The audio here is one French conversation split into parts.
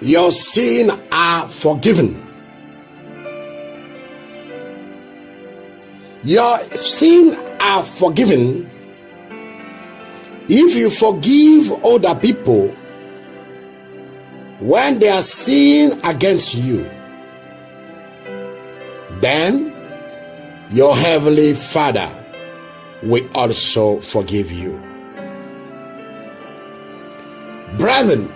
Your sins are forgiven. Your sins are forgiven if you forgive other people when they are sin against you. Then your heavenly Father will also forgive you. Brethren,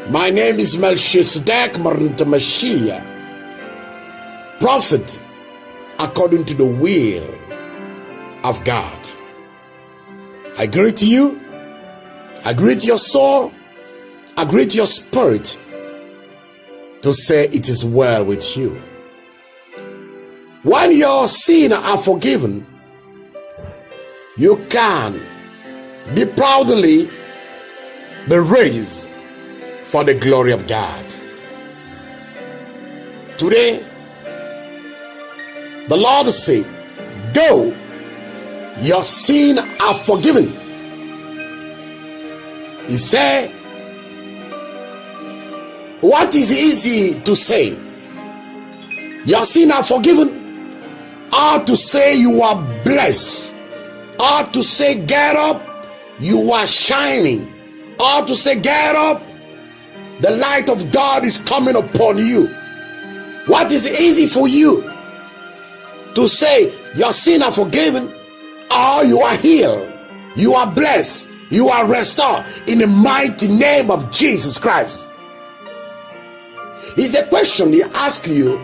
my name is Melchizedek Mashiach, prophet according to the will of God. I greet you, I greet your soul, I greet your spirit to say it is well with you. When your sins are forgiven, you can be proudly be raised for the glory of God. Today, the Lord said, go, your sins are forgiven. He said, what is easy to say? Your sins are forgiven. Or to say you are blessed. Or to say get up, you are shining. Or to say get up, the light of God is coming upon you. What is easy for you? To say your sins are forgiven, or you are healed, you are blessed, you are restored in the mighty name of Jesus Christ. Is the question he asks you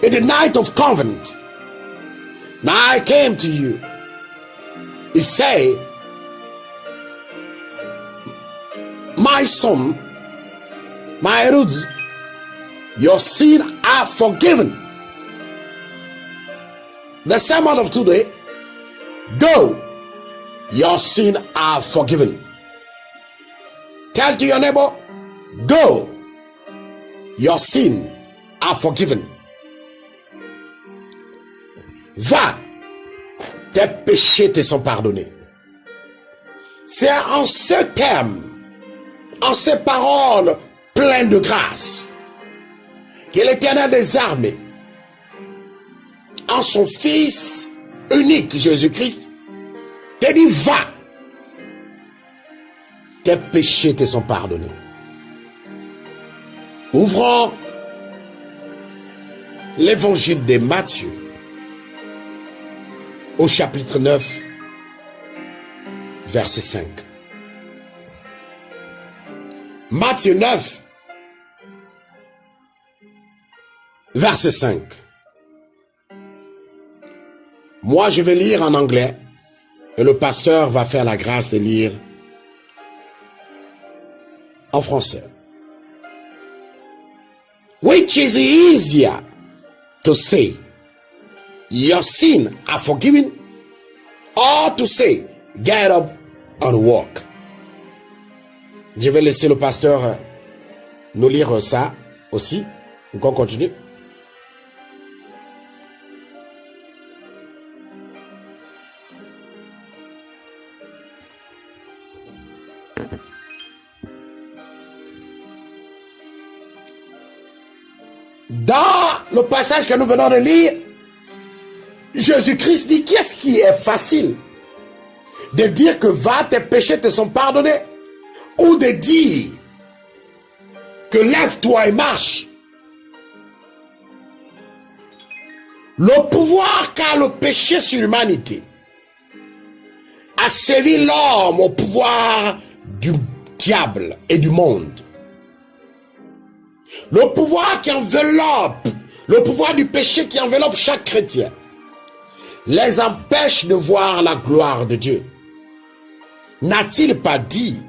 in the night of covenant. Now I came to you. He say, my son, my Ruth, your sins are forgiven. The sermon of today, go, your sins are forgiven. Tell to your neighbor, go, your sins are forgiven. Va, tes péchés te sont pardonnés. C'est en ce terme, en ces paroles pleines de grâce, que l'Éternel des armées, en son Fils unique Jésus-Christ, te dit, va, tes péchés te sont pardonnés. Ouvrons l'évangile de Matthieu au chapitre 9, verset 5. Matthieu 9, verset 5. Moi, je vais lire en anglais et le pasteur va faire la grâce de lire en français. Which is easier to say, your sins are forgiven, or to say, get up and walk? Je vais laisser le pasteur nous lire ça aussi. Donc on continue. Dans le passage que nous venons de lire, Jésus-Christ dit qu'est-ce qui est facile? De dire que va, tes péchés te sont pardonnés, ou de dire que lève-toi et marche. Le pouvoir qu'a le péché sur l'humanité a sévi l'homme au pouvoir du diable et du monde. Le pouvoir qui enveloppe, le pouvoir du péché qui enveloppe chaque chrétien, les empêche de voir la gloire de Dieu. N'a-t-il pas dit,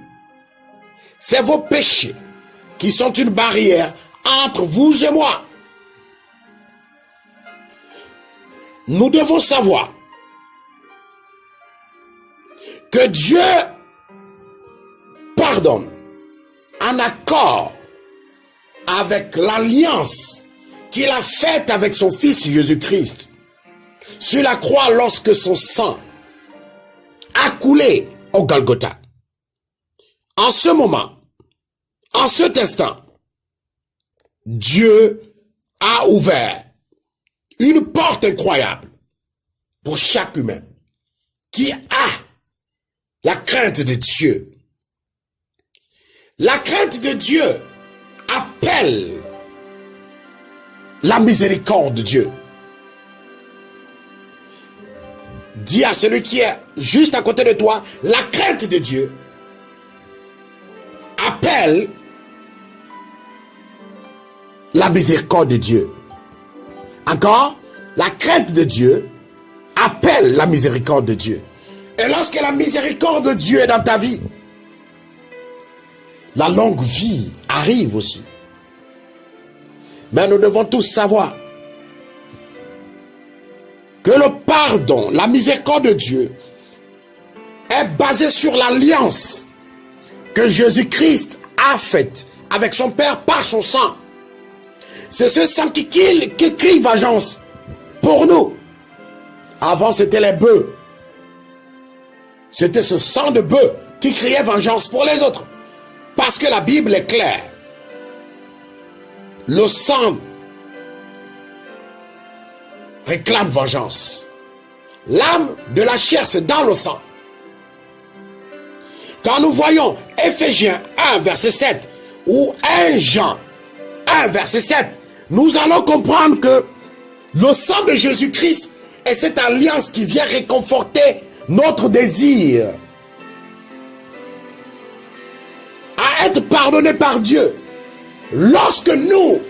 c'est vos péchés qui sont une barrière entre vous et moi. Nous devons savoir que Dieu pardonne en accord avec l'alliance qu'il a faite avec son Fils Jésus-Christ sur la croix lorsque son sang a coulé au Golgotha. En ce moment, en cet instant, Dieu a ouvert une porte incroyable pour chaque humain qui a la crainte de Dieu. La crainte de Dieu appelle la miséricorde de Dieu. Dis à celui qui est juste à côté de toi, la crainte de Dieu appelle la miséricorde de Dieu. Encore, la crainte de Dieu appelle la miséricorde de Dieu. Et lorsque la miséricorde de Dieu est dans ta vie, la longue vie arrive aussi. Mais nous devons tous savoir que le pardon, la miséricorde de Dieu est basée sur l'alliance que Jésus-Christ a faite avec son Père par son sang. C'est ce sang qui crie vengeance pour nous. Avant, c'était les bœufs. C'était ce sang de bœuf qui criait vengeance pour les autres. Parce que la Bible est claire. Le sang réclame vengeance. L'âme de la chair, c'est dans le sang. Quand nous voyons Éphésiens 1, verset 7 ou 1 Jean 1, verset 7, nous allons comprendre que le sang de Jésus-Christ est cette alliance qui vient réconforter notre désir à être pardonné par Dieu. Lorsque nous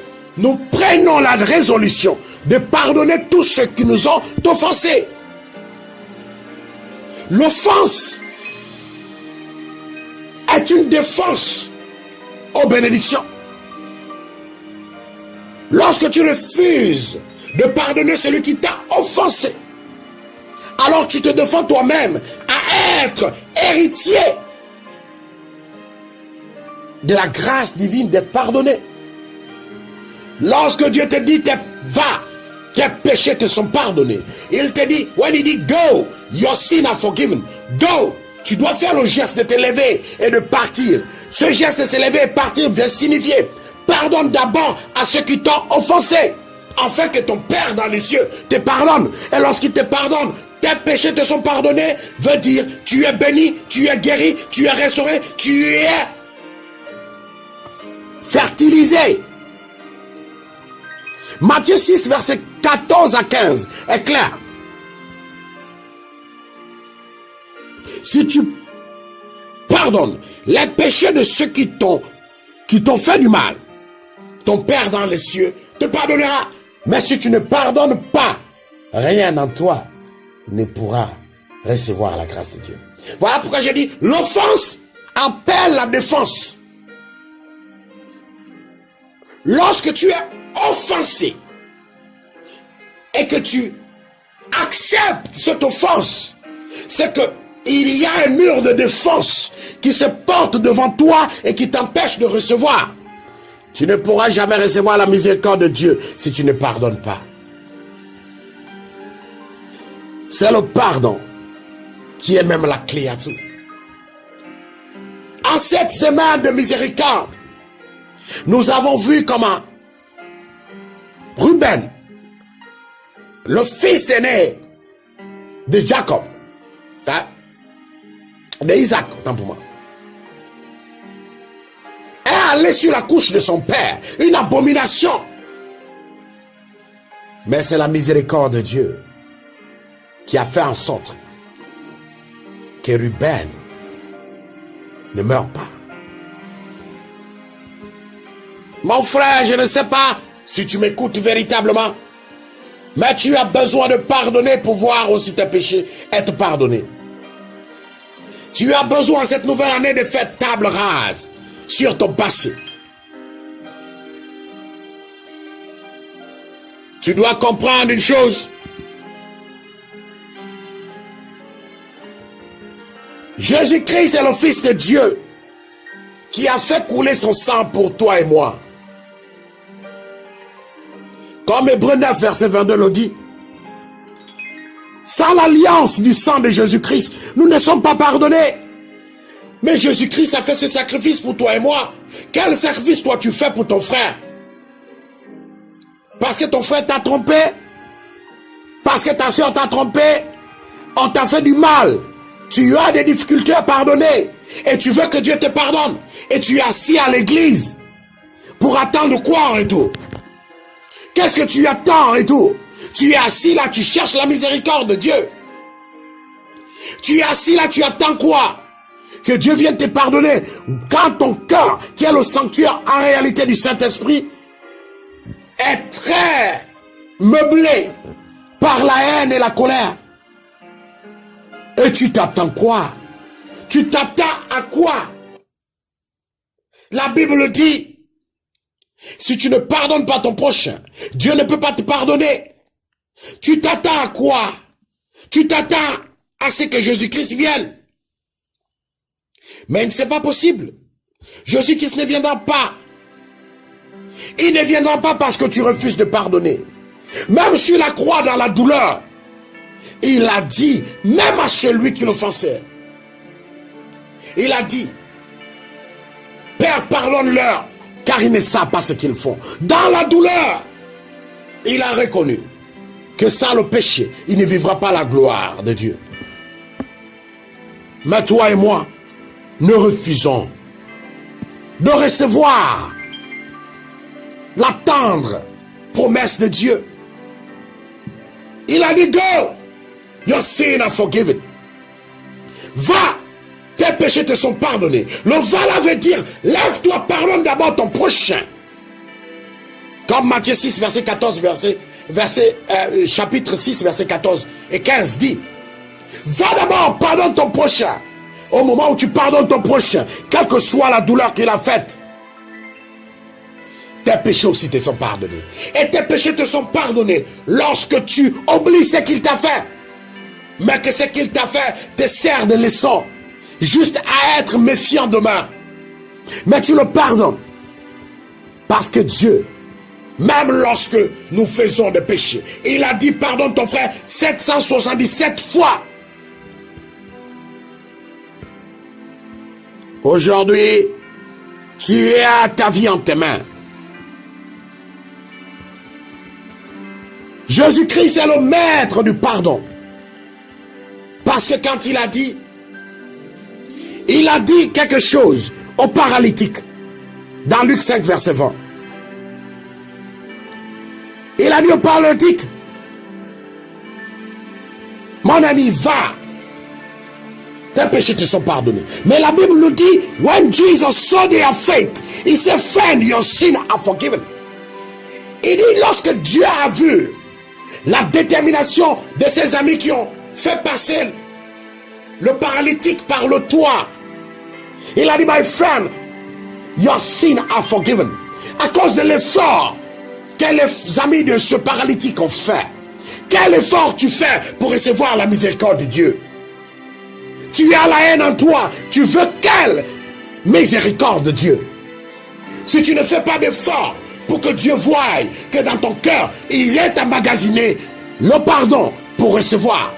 prenons la résolution de pardonner tous ceux qui nous ont offensés. L'offense est une défense aux bénédictions. Lorsque tu refuses de pardonner celui qui t'a offensé, alors tu te défends toi-même à être héritier de la grâce divine d'être pardonné. Lorsque Dieu te dit va, tes péchés te sont pardonnés, il te dit, when il dit go, your sin are forgiven, go, tu dois faire le geste de te lever et de partir. Ce geste de se lever et partir vient signifier pardonne d'abord à ceux qui t'ont offensé, afin que ton Père dans les cieux te pardonne. Et lorsqu'il te pardonne, tes péchés te sont pardonnés, veut dire tu es béni, tu es guéri, tu es restauré, tu es fertilisé. Matthieu 6, verset 14 à 15 est clair. Si tu pardonnes les péchés de ceux qui t'ont fait du mal, ton Père dans les cieux te pardonnera. Mais si tu ne pardonnes pas, rien en toi ne pourra recevoir la grâce de Dieu. Voilà pourquoi je dis, l'offense appelle la défense. Lorsque tu es offensé et que tu acceptes cette offense, c'est que il y a un mur de défense qui se porte devant toi et qui t'empêche de recevoir. Tu ne pourras jamais recevoir la miséricorde de Dieu si tu ne pardonnes pas. C'est le pardon qui est même la clé à tout. En cette semaine de miséricorde, nous avons vu comment Ruben, le fils aîné de Jacob, de Isaac, tant pour moi, est allé sur la couche de son père, une abomination. Mais c'est la miséricorde de Dieu qui a fait en sorte que Ruben ne meure pas. Mon frère, je ne sais pas si tu m'écoutes véritablement, mais tu as besoin de pardonner pour voir aussi tes péchés être pardonnés. Tu as besoin cette nouvelle année de faire table rase sur ton passé. Tu dois comprendre une chose. Jésus-Christ est le Fils de Dieu qui a fait couler son sang pour toi et moi. Comme Hébreux 9, verset 22 le dit. Sans l'alliance du sang de Jésus-Christ, nous ne sommes pas pardonnés. Mais Jésus-Christ a fait ce sacrifice pour toi et moi. Quel sacrifice toi tu fais pour ton frère? Parce que ton frère t'a trompé? Parce que ta soeur t'a trompé? On t'a fait du mal. Tu as des difficultés à pardonner. Et tu veux que Dieu te pardonne. Et tu es assis à l'église. Pour attendre quoi et tout? Qu'est-ce que tu attends et tout? Tu es assis là, tu cherches la miséricorde de Dieu. Tu es assis là, tu attends quoi? Que Dieu vienne te pardonner. Quand ton cœur, qui est le sanctuaire en réalité du Saint-Esprit, est très meublé par la haine et la colère. Et tu t'attends quoi? Tu t'attends à quoi? La Bible dit, si tu ne pardonnes pas ton prochain, Dieu ne peut pas te pardonner. Tu t'attends à quoi? Tu t'attends à ce que Jésus-Christ vienne. Mais ce n'est pas possible. Jésus-Christ ne viendra pas. Il ne viendra pas parce que tu refuses de pardonner. Même sur la croix dans la douleur, il a dit, même à celui qui l'offensait, il a dit, Père, pardonne-leur, car ils ne savent pas ce qu'ils font. Dans la douleur, il a reconnu que sans le péché, il ne vivra pas la gloire de Dieu. Mais toi et moi, nous refusons de recevoir la tendre promesse de Dieu. Il a dit, go, your sins are forgiven. Va, tes péchés te sont pardonnés. Le va là veut dire, lève-toi, pardonne d'abord ton prochain. Comme Matthieu 6, verset 14, chapitre 6, verset 14 et 15 dit, va d'abord, pardonne ton prochain. Au moment où tu pardonnes ton prochain, quelle que soit la douleur qu'il a faite, tes péchés aussi te sont pardonnés. Et tes péchés te sont pardonnés lorsque tu oublies ce qu'il t'a fait. Mais que ce qu'il t'a fait te sert de leçon. Juste à être méfiant demain. Mais tu le pardonnes. Parce que Dieu, même lorsque nous faisons des péchés, il a dit pardonne ton frère 777 fois. Aujourd'hui, tu as ta vie en tes mains. Jésus-Christ est le maître du pardon. Parce que quand il a dit quelque chose au paralytique, dans Luc 5, verset 20. Il a dit au paralytique, mon ami, va, tes péchés te sont pardonnés. Mais la Bible nous dit, when Jesus saw their faith, he said, friend, your sins are forgiven. Il dit, lorsque Dieu a vu la détermination de ses amis qui ont fait passer le paralytique par le toit, il a dit, my friend, your sins are forgiven. À cause de l'effort que les amis de ce paralytique ont fait. Quel effort tu fais pour recevoir la miséricorde de Dieu? Tu as la haine en toi. Tu veux quelle miséricorde de Dieu? Si tu ne fais pas d'effort pour que Dieu voie que dans ton cœur, il est emmagasiné le pardon pour recevoir.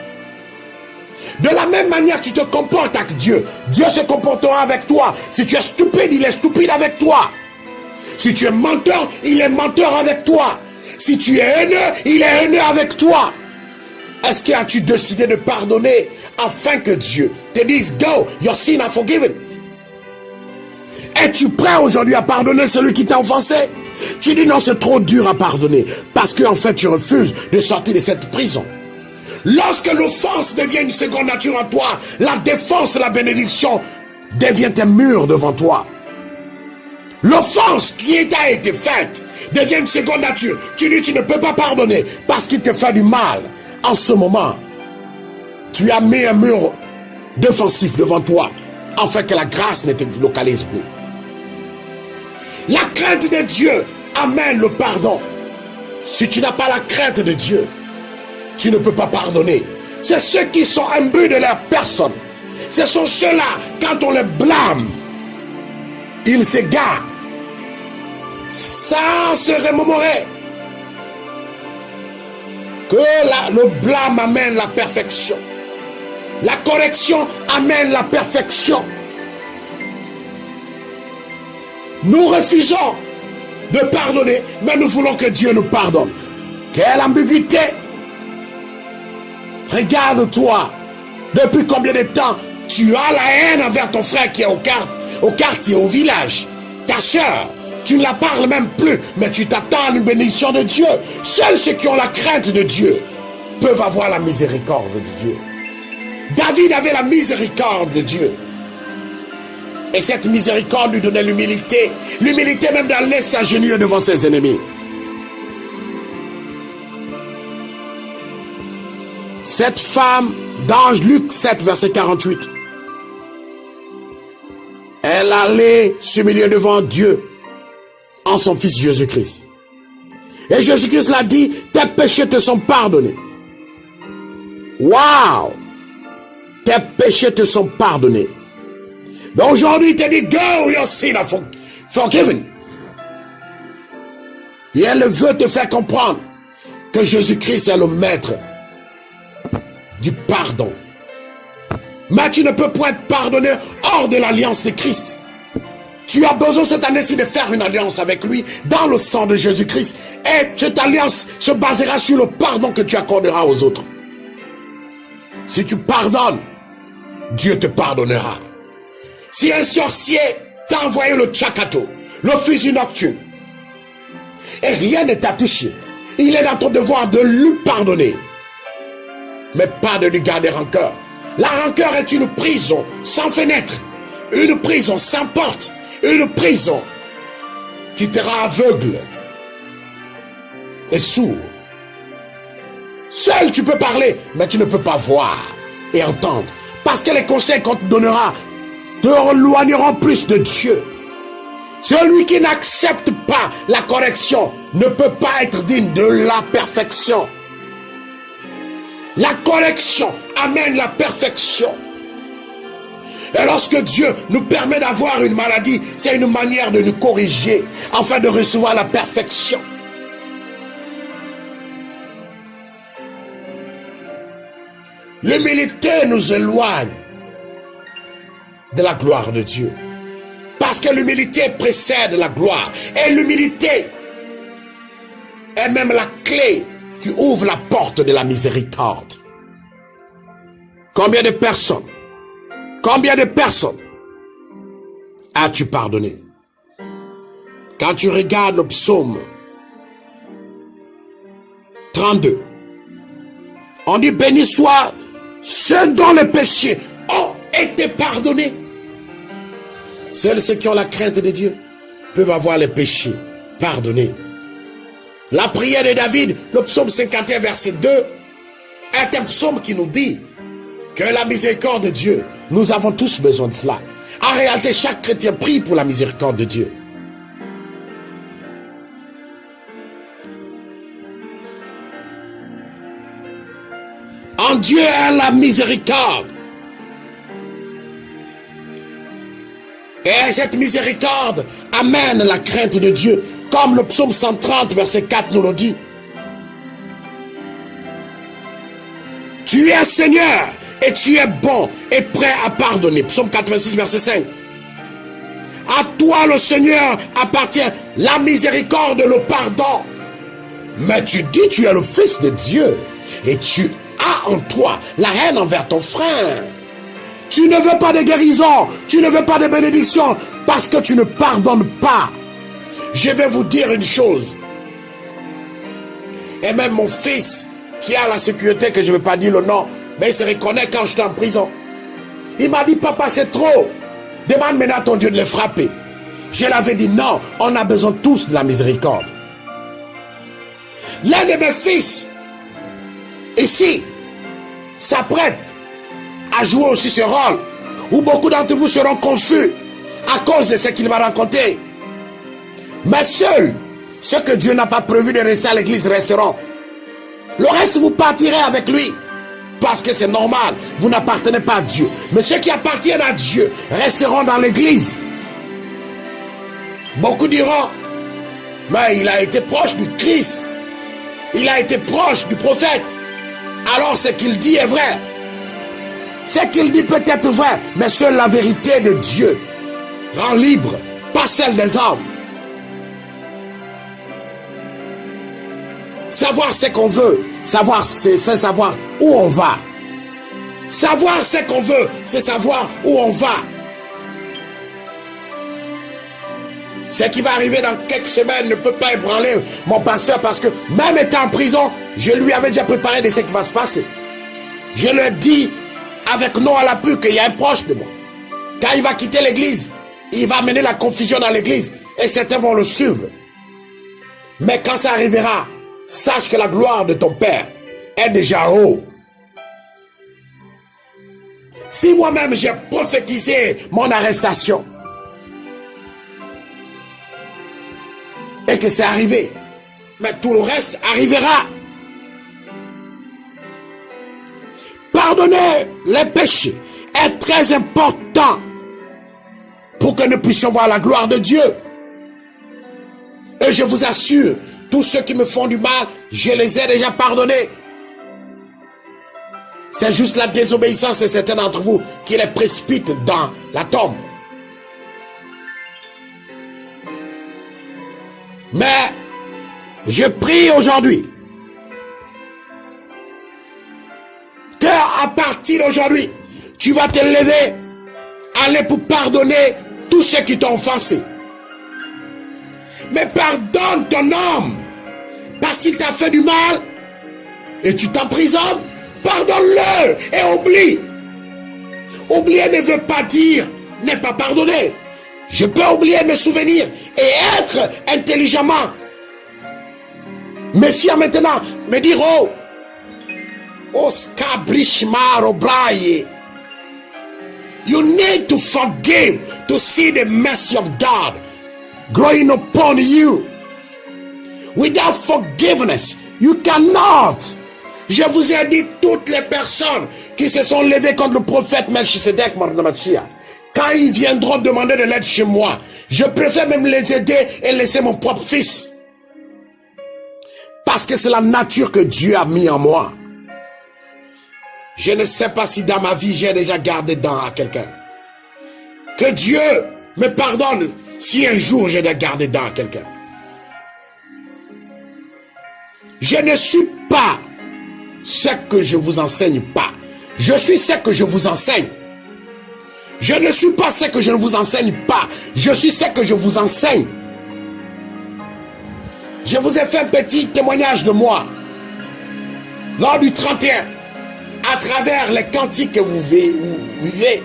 De la même manière tu te comportes avec Dieu, Dieu se comportera avec toi. Si tu es stupide, il est stupide avec toi. Si tu es menteur, il est menteur avec toi. Si tu es haineux, il est haineux avec toi. Est-ce que as-tu décidé de pardonner afin que Dieu te dise, go, your sins are forgiven? Es-tu prêt aujourd'hui à pardonner celui qui t'a offensé? Tu dis non, c'est trop dur à pardonner parce qu'en fait tu refuses de sortir de cette prison. Lorsque l'offense devient une seconde nature en toi, la défense et la bénédiction deviennent un mur devant toi. L'offense qui t'a été faite devient une seconde nature. Tu dis tu ne peux pas pardonner parce qu'il te fait du mal. En ce moment, tu as mis un mur défensif devant toi afin que la grâce ne te localise plus. La crainte de Dieu amène le pardon. Si tu n'as pas la crainte de Dieu, tu ne peux pas pardonner. C'est ceux qui sont imbus de leur personne. Ce sont ceux-là, quand on les blâme, ils s'égarent. Ça se remémorer que le blâme amène la perfection. La correction amène la perfection. Nous refusons de pardonner, mais nous voulons que Dieu nous pardonne. Quelle ambiguïté! Regarde-toi, depuis combien de temps tu as la haine envers ton frère qui est au quartier, au village. Ta soeur, tu ne la parles même plus, mais tu t'attends à une bénédiction de Dieu. Seuls ceux qui ont la crainte de Dieu peuvent avoir la miséricorde de Dieu. David avait la miséricorde de Dieu. Et cette miséricorde lui donnait l'humilité. L'humilité même d'aller s'agenouiller devant ses ennemis. Cette femme, dans Luc 7, verset 48, elle allait s'humilier devant Dieu en son fils Jésus-Christ. Et Jésus-Christ l'a dit, tes péchés te sont pardonnés. Waouh! Tes péchés te sont pardonnés. Mais aujourd'hui, il te dit, go, your sins are forgiven. Et elle veut te faire comprendre que Jésus-Christ est le maître du pardon. Mais tu ne peux pas être pardonné hors de l'alliance de Christ. Tu as besoin cette année-ci de faire une alliance avec lui dans le sang de Jésus-Christ. Et cette alliance se basera sur le pardon que tu accorderas aux autres. Si tu pardonnes, Dieu te pardonnera. Si un sorcier t'a envoyé le tchakato, le fusil nocturne, et rien ne t'a touché, il est dans ton devoir de lui pardonner, mais pas de lui garder rancœur. La rancœur est une prison sans fenêtre, une prison sans porte, une prison qui te rend aveugle et sourd. Seul tu peux parler, mais tu ne peux pas voir et entendre, parce que les conseils qu'on te donnera te éloigneront plus de Dieu. Celui qui n'accepte pas la correction ne peut pas être digne de la perfection. La correction amène la perfection. Et lorsque Dieu nous permet d'avoir une maladie, c'est une manière de nous corriger afin de recevoir la perfection. L'humilité nous éloigne de la gloire de Dieu. Parce que l'humilité précède la gloire. Et l'humilité est même la clé qui ouvre la porte de la miséricorde. Combien de personnes as-tu pardonné? Quand tu regardes le psaume 32, on dit béni soit ceux dont les péchés ont été pardonnés. Seuls ceux qui ont la crainte de Dieu peuvent avoir les péchés pardonnés. La prière de David, le psaume 51 verset 2, est un psaume qui nous dit que la miséricorde de Dieu, nous avons tous besoin de cela. En réalité, chaque chrétien prie pour la miséricorde de Dieu. En Dieu est la miséricorde. Et cette miséricorde amène la crainte de Dieu, comme le psaume 130 verset 4 nous le dit. Tu es Seigneur et tu es bon et prêt à pardonner. Psaume 86 verset 5. À toi le Seigneur appartient la miséricorde et le pardon. Mais tu dis tu es le Fils de Dieu et tu as en toi la haine envers ton frère. Tu ne veux pas de guérison, tu ne veux pas de bénédiction parce que tu ne pardonnes pas. Je vais vous dire une chose. Et même mon fils qui a la sécurité, que je ne vais pas dire le nom, mais il se reconnaît quand j'étais en prison. Il m'a dit, papa, c'est trop. Demande maintenant à ton Dieu de les frapper. Je l'avais dit, non, on a besoin tous de la miséricorde. L'un de mes fils, ici, s'apprête à jouer aussi ce rôle, où beaucoup d'entre vous seront confus à cause de ce qu'il va raconter. Mais seul Ceux que Dieu n'a pas prévu de rester à l'église resteront. Le reste, vous partirez avec lui. Parce que c'est normal, vous n'appartenez pas à Dieu. Mais ceux qui appartiennent à Dieu resteront dans l'église. Beaucoup diront, mais il a été proche du Christ. Il a été proche du prophète. Alors ce qu'il dit est vrai. Ce qu'il dit peut être vrai, mais seule la vérité de Dieu rend libre, pas celle des hommes. Savoir ce qu'on veut, savoir c'est savoir où on va. Savoir ce qu'on veut, c'est savoir où on va. Ce qui va arriver dans quelques semaines ne peut pas ébranler mon pasteur parce que même étant en prison, je lui avais déjà préparé de ce qui va se passer. Je lui ai dit avec nom à l'appui qu'il y a un proche de moi. Quand il va quitter l'église, il va amener la confusion dans l'église et certains vont le suivre. Mais quand ça arrivera, sache que la gloire de ton Père est déjà haut. Si moi-même j'ai prophétisé mon arrestation et que c'est arrivé, mais tout le reste arrivera. Pardonner les péchés est très important pour que nous puissions voir la gloire de Dieu. Et je vous assure, tous ceux qui me font du mal, je les ai déjà pardonnés. C'est juste la désobéissance de certains d'entre vous qui les précipite dans la tombe. Mais je prie aujourd'hui que à partir d'aujourd'hui, tu vas te lever, aller pour pardonner tous ceux qui t'ont offensé. Mais pardonne ton homme parce qu'il t'a fait du mal et tu t'emprisonnes. Pardonne-le et oublie. Oublier ne veut pas dire ne pas pardonner. Je peux oublier mes souvenirs et être intelligemment. Me fier maintenant, me dire oh scabrishmar obraye. You need to forgive to see the mercy of God growing upon you. Without forgiveness, you cannot. Je vous ai dit, toutes les personnes qui se sont levées contre le prophète Melchisedec, quand ils viendront demander de l'aide chez moi, je préfère même les aider et laisser mon propre fils. Parce que c'est la nature que Dieu a mis en moi. Je ne sais pas si dans ma vie j'ai déjà gardé dents à quelqu'un. Que Dieu me pardonne si un jour j'ai déjà gardé dents à quelqu'un. Je ne suis pas ce que je vous enseigne pas. Je suis ce que je vous enseigne. Je ne suis pas ce que je ne vous enseigne pas. Je suis ce que je vous enseigne. Je vous ai fait un petit témoignage de moi lors du 31 à travers les cantiques que vous vivez.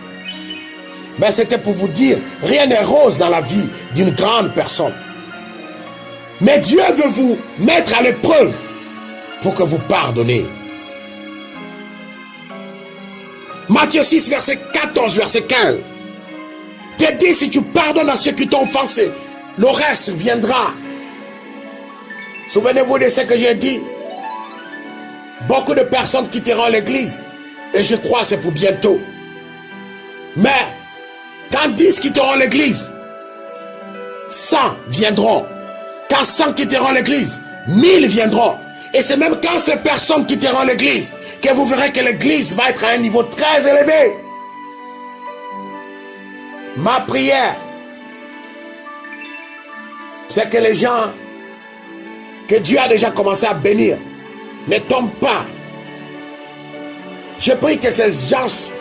Mais c'était pour vous dire, rien n'est rose dans la vie d'une grande personne. Mais Dieu veut vous mettre à l'épreuve pour que vous pardonnez. Matthieu 6, verset 14, verset 15. Te dit, si tu pardonnes à ceux qui t'ont offensé, le reste viendra. Souvenez-vous de ce que j'ai dit. Beaucoup de personnes quitteront l'église. Et je crois que c'est pour bientôt. Mais, quand 10 quitteront l'église, 100 viendront. Quand 100 quitteront l'église, 1000 viendront. Et c'est même quand ces personnes quitteront l'église que vous verrez que l'église va être à un niveau très élevé. Ma prière, c'est que les gens que Dieu a déjà commencé à bénir ne tombent pas. Je prie que ces gens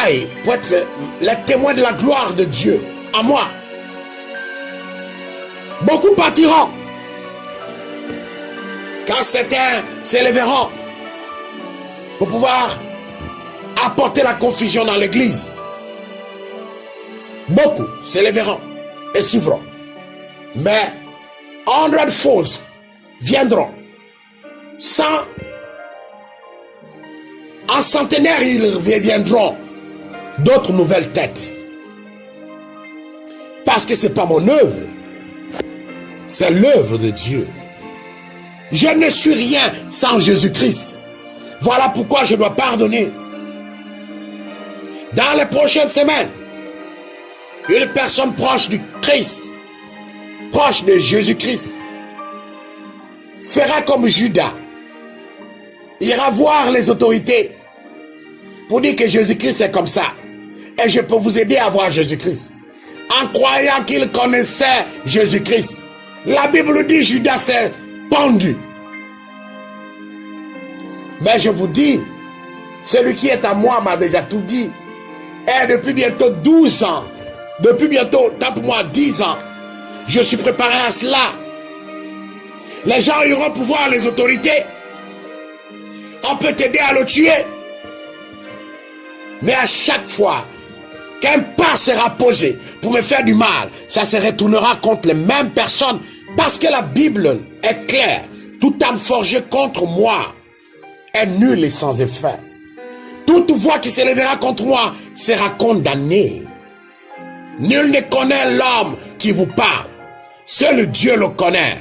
aillent pour être les témoins de la gloire de Dieu en moi. Beaucoup partiront. Quand certains s'élèveront pour pouvoir apporter la confusion dans l'église, beaucoup s'élèveront et suivront. Mais 100 folds viendront. 100 en centenaire, ils reviendront. D'autres nouvelles têtes. Parce que ce n'est pas mon œuvre. C'est l'œuvre de Dieu. Je ne suis rien sans Jésus-Christ. Voilà pourquoi je dois pardonner. Dans les prochaines semaines, une personne proche du Christ, proche de Jésus-Christ, fera comme Judas. Ira voir les autorités pour dire que Jésus-Christ est comme ça. Et je peux vous aider à voir Jésus-Christ. En croyant qu'il connaissait Jésus-Christ. La Bible dit Judas s'est pendu. Mais je vous dis, celui qui est à moi m'a déjà tout dit. Et depuis bientôt 12 ans, depuis bientôt, tape-moi 10 ans, je suis préparé à cela. Les gens iront pour voir les autorités. On peut t'aider à le tuer. Mais à chaque fois qu'un pas sera posé pour me faire du mal, ça se retournera contre les mêmes personnes. Parce que la Bible est claire. Toute âme forgée contre moi est nulle et sans effet. Toute voix qui s'élèvera contre moi sera condamnée. Nul ne connaît l'homme qui vous parle. Seul Dieu le connaît.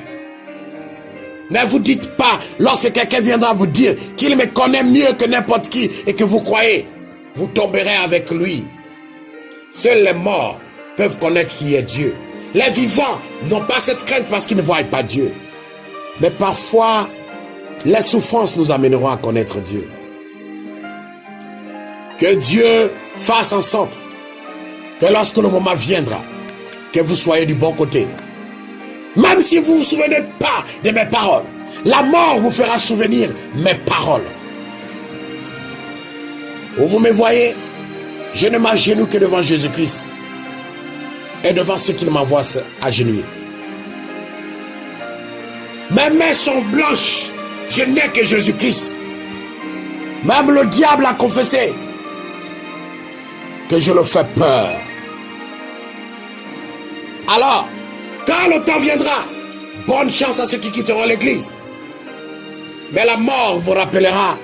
Ne vous dites pas, lorsque quelqu'un viendra vous dire qu'il me connaît mieux que n'importe qui et que vous croyez, vous tomberez avec lui. Seuls les morts peuvent connaître qui est Dieu. Les vivants n'ont pas cette crainte parce qu'ils ne voient pas Dieu. Mais parfois, les souffrances nous amèneront à connaître Dieu. Que Dieu fasse en sorte que lorsque le moment viendra, que vous soyez du bon côté. Même si vous ne vous souvenez pas de mes paroles, la mort vous fera souvenir mes paroles. Où vous me voyez, je ne m'agenouille que devant Jésus-Christ et devant ceux qui m'envoient agenouiller. Mes mains sont blanches, je n'ai que Jésus-Christ. Même le diable a confessé que je le fais peur. Alors, quand le temps viendra, bonne chance à ceux qui quitteront l'église. Mais la mort vous rappellera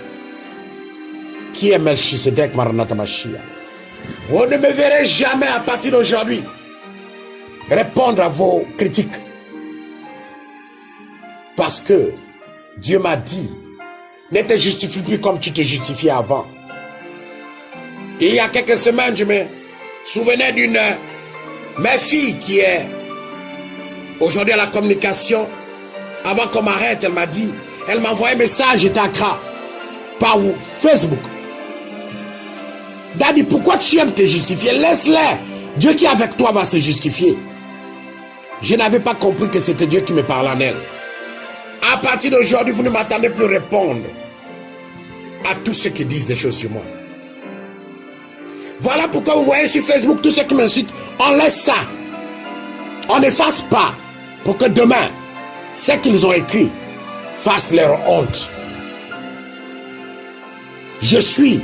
qui est Melchisedec Maranatha Mashiach. Vous ne me verrez jamais à partir d'aujourd'hui répondre à vos critiques. Parce que Dieu m'a dit, ne te justifie plus comme tu te justifiais avant. Et il y a quelques semaines, je me souvenais d'une ma fille qui est aujourd'hui à la communication. Avant qu'on m'arrête, elle m'a dit, elle m'a envoyé un message, j'étais à Accra, par Facebook. Daddy, pourquoi tu aimes te justifier? Laisse-les. Dieu qui est avec toi va se justifier. Je n'avais pas compris que c'était Dieu qui me parlait en elle. À partir d'aujourd'hui, vous ne m'attendez plus répondre à tous ceux qui disent des choses sur moi. Voilà pourquoi vous voyez sur Facebook tous ceux qui m'insultent. On laisse ça. On n'efface pas pour que demain, ce qu'ils ont écrit fassent leur honte. Je suis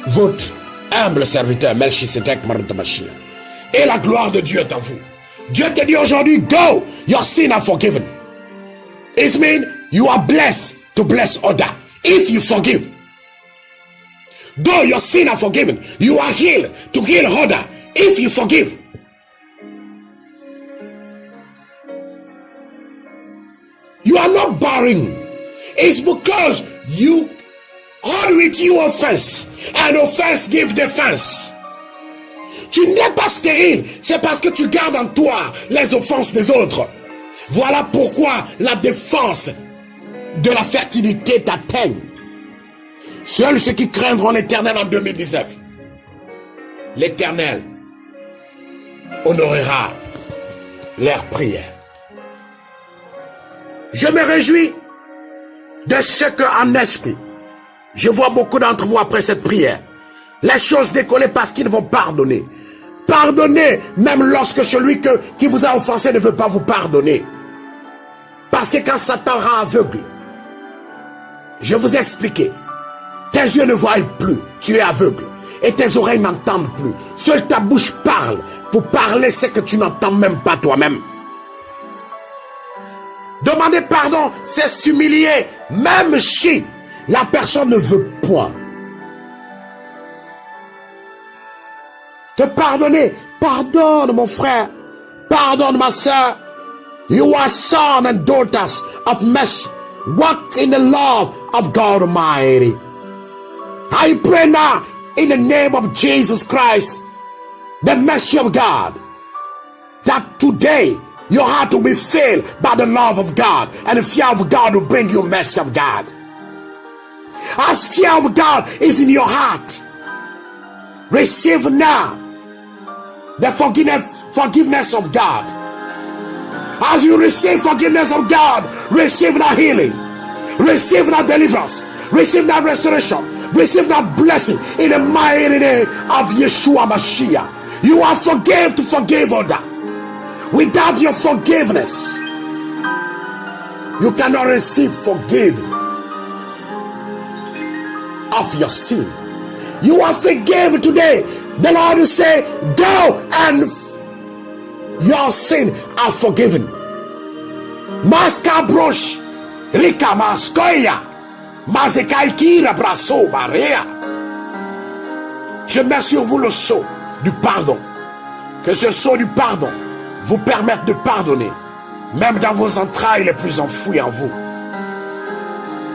votre humble serviteur, Melchisedec Maranatha Mashiach. Et la gloire de Dieu est à vous. Dieu te dit aujourd'hui, go, your sin are forgiven. It means you are blessed to bless others if you forgive. Though your sin are forgiven, you are healed to heal others if you forgive. You are not barren. It's because you hold with you offense, and offense give defense. Tu n'es pas stérile, c'est parce que tu gardes en toi les offenses des autres. Voilà pourquoi la défense de la fertilité t'atteigne. Seuls ceux qui craindront l'Éternel en 2019, l'Éternel honorera leurs prières. Je me réjouis de ce qu'en esprit, je vois beaucoup d'entre vous après cette prière, les choses décoller parce qu'ils vont pardonner. Pardonnez même lorsque celui qui vous a offensé ne veut pas vous pardonner. Parce que quand Satan rend aveugle, je vous ai expliqué, tes yeux ne voient plus, tu es aveugle. Et tes oreilles n'entendent plus. Seule ta bouche parle pour parler ce que tu n'entends même pas toi-même. Demander pardon, c'est s'humilier, même si la personne ne veut point. Te pardonner, pardonne mon frère, pardonne ma soeur. You are sons and daughters of mercy. Walk in the love of God Almighty. I pray now in the name of Jesus Christ, the mercy of God, that today your heart will be filled by the love of God, and the fear of God will bring you mercy of God. As fear of God is in your heart, receive now the forgiveness of God. As you receive forgiveness of God, receive that healing, receive that deliverance, receive that restoration, receive that blessing in the mighty name of Yeshua Mashiach. You are forgiven to forgive others. Without your forgiveness, you cannot receive forgiving of your sin. You are forgiven today. The Lord will say, go and your sin are forgiven. Maska brosh, rika maskoya, mazekaikira braso barea. Je mets sur vous le sceau du pardon. Que ce sceau du pardon vous permette de pardonner, même dans vos entrailles les plus enfouies en vous.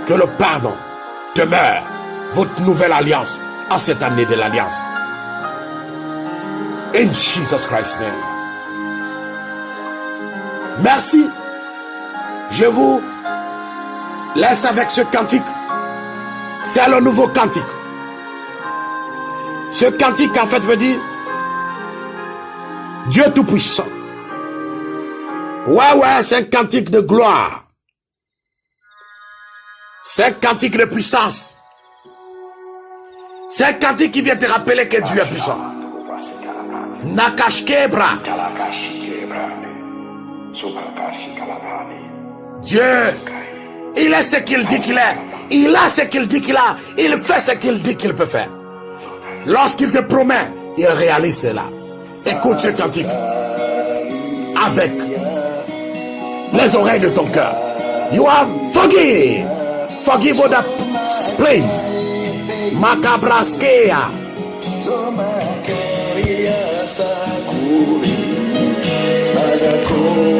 Que le pardon demeure votre nouvelle alliance en cette année de l'alliance. In Jesus Christ's name. Merci. Je vous laisse avec ce cantique. C'est le nouveau cantique. Ce cantique en fait veut dire Dieu Tout-Puissant. Ouais, c'est un cantique de gloire. C'est un cantique de puissance. C'est un cantique qui vient te rappeler que Dieu est puissant. Nakashkebra. Dieu, il est ce qu'il dit qu'il est. Il a ce qu'il dit qu'il a. Il fait ce qu'il dit qu'il peut faire. Lorsqu'il te promet, il réalise cela. Écoute ce cantique avec les oreilles de ton cœur. You are forgive. Forgive all that please. Makabraskea. Mazakuri